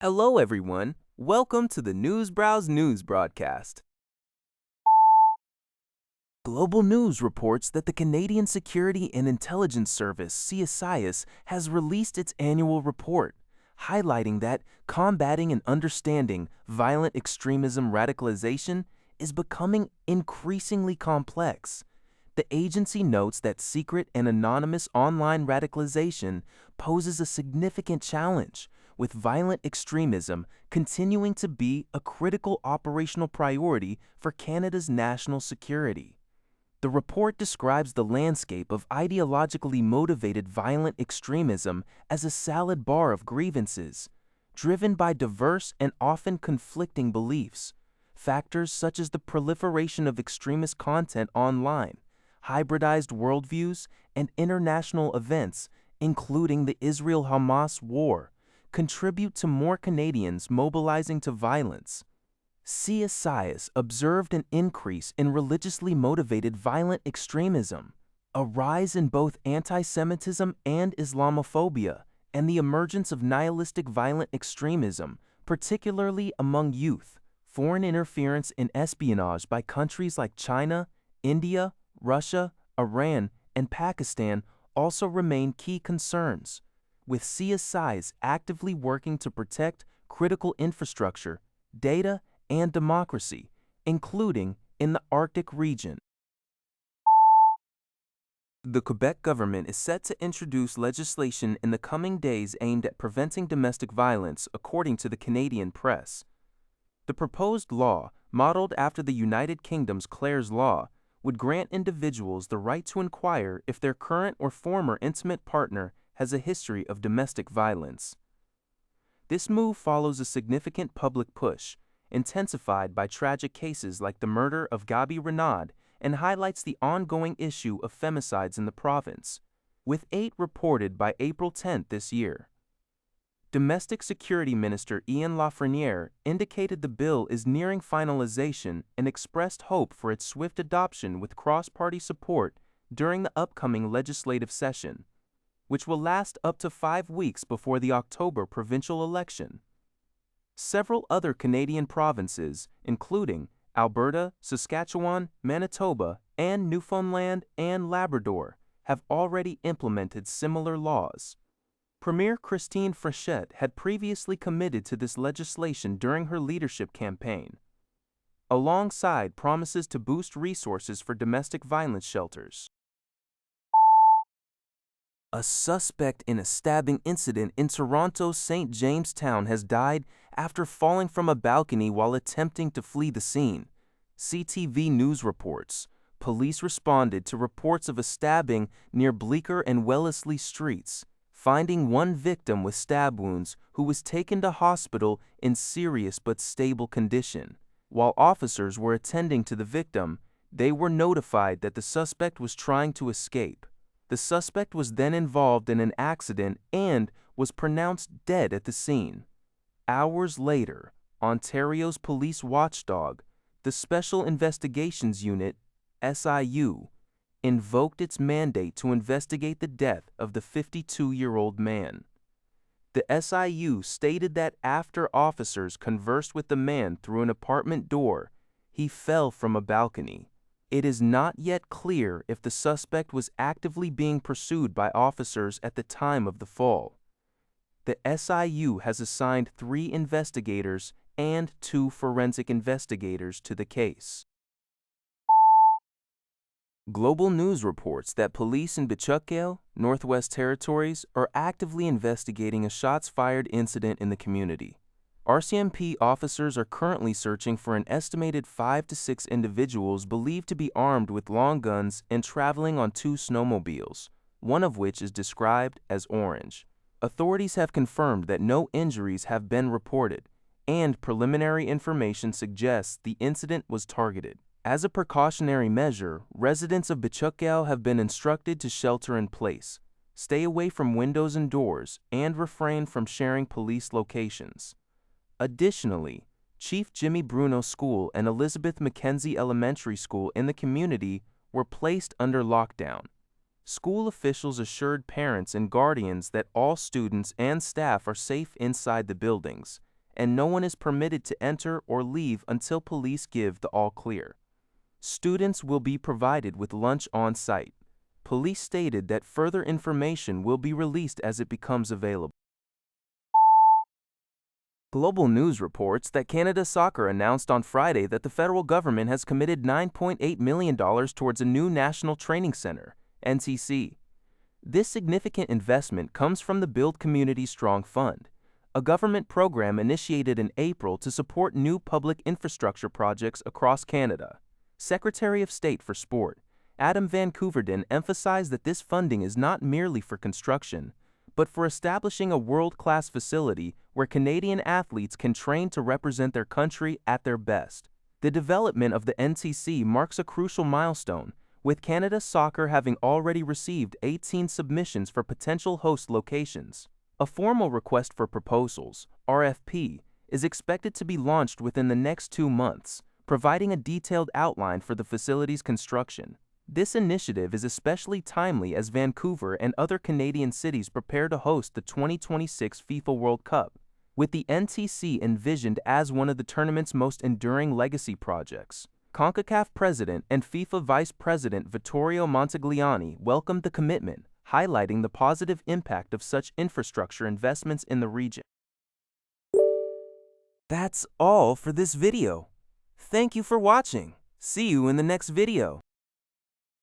Hello, everyone. Welcome to the Newsbrowse News broadcast. Global News reports that the Canadian Security and Intelligence Service, CSIS, has released its annual report, highlighting that combating and understanding violent extremism radicalization is becoming increasingly complex. The agency notes that secret and anonymous online radicalization poses a significant challenge, with violent extremism continuing to be a critical operational priority for Canada's national security. The report describes the landscape of ideologically motivated violent extremism as a salad bar of grievances, driven by diverse and often conflicting beliefs. Factors such as the proliferation of extremist content online, hybridized worldviews, and international events, including the Israel-Hamas war, contribute to more Canadians mobilizing to violence. CSIS observed an increase in religiously motivated violent extremism, a rise in both anti-Semitism and Islamophobia, and the emergence of nihilistic violent extremism, particularly among youth. Foreign interference and espionage by countries like China, India, Russia, Iran, and Pakistan also remain key concerns, with CSIS actively working to protect critical infrastructure, data, and democracy, including in the Arctic region. The Quebec government is set to introduce legislation in the coming days aimed at preventing domestic violence, according to the Canadian press. The proposed law, modeled after the United Kingdom's Clare's law, would grant individuals the right to inquire if their current or former intimate partner has a history of domestic violence. This move follows a significant public push, intensified by tragic cases like the murder of Gabi Renaud, and highlights the ongoing issue of femicides in the province, with 8 reported by April 10 this year. Domestic Security Minister Ian Lafreniere indicated the bill is nearing finalization and expressed hope for its swift adoption with cross-party support during the upcoming legislative session, which will last up to 5 weeks before the October provincial election. Several other Canadian provinces, including Alberta, Saskatchewan, Manitoba, and Newfoundland and Labrador, have already implemented similar laws. Premier Christine Frechette had previously committed to this legislation during her leadership campaign, alongside promises to boost resources for domestic violence shelters. A suspect in a stabbing incident in Toronto's St. Jamestown has died after falling from a balcony while attempting to flee the scene. CTV News reports. Police responded to reports of a stabbing near Bleecker and Wellesley Streets, finding one victim with stab wounds who was taken to hospital in serious but stable condition. While officers were attending to the victim, they were notified that the suspect was trying to escape. The suspect was then involved in an accident and was pronounced dead at the scene. Hours later, Ontario's police watchdog, the Special Investigations Unit, SIU, invoked its mandate to investigate the death of the 52-year-old man. The SIU stated that after officers conversed with the man through an apartment door, he fell from a balcony. It is not yet clear if the suspect was actively being pursued by officers at the time of the fall. The SIU has assigned 3 investigators and 2 forensic investigators to the case. Global News reports that police in Behchokǫ, Northwest Territories, are actively investigating a shots-fired incident in the community. RCMP officers are currently searching for an estimated 5 to 6 individuals believed to be armed with long guns and traveling on 2 snowmobiles, one of which is described as orange. Authorities have confirmed that no injuries have been reported, and preliminary information suggests the incident was targeted. As a precautionary measure, residents of Behchokǫ have been instructed to shelter in place, stay away from windows and doors, and refrain from sharing police locations. Additionally, Chief Jimmy Bruno School and Elizabeth Mackenzie Elementary School in the community were placed under lockdown. School officials assured parents and guardians that all students and staff are safe inside the buildings, and no one is permitted to enter or leave until police give the all clear. Students will be provided with lunch on site. Police stated that further information will be released as it becomes available. Global News reports that Canada Soccer announced on Friday that the federal government has committed $9.8 million towards a new National Training Center, NTC. This significant investment comes from the Build Community Strong Fund, a government program initiated in April to support new public infrastructure projects across Canada. Secretary of State for Sport, Adam Van Koeverden, emphasized that this funding is not merely for construction, but for establishing a world-class facility where Canadian athletes can train to represent their country at their best. The development of the NTC marks a crucial milestone, with Canada Soccer having already received 18 submissions for potential host locations. A formal request for proposals, RFP, is expected to be launched within the next 2 months, providing a detailed outline for the facility's construction. This initiative is especially timely as Vancouver and other Canadian cities prepare to host the 2026 FIFA World Cup, with the NTC envisioned as one of the tournament's most enduring legacy projects. CONCACAF President and FIFA Vice President Vittorio Montagliani welcomed the commitment, highlighting the positive impact of such infrastructure investments in the region. That's all for this video. Thank you for watching. See you in the next video.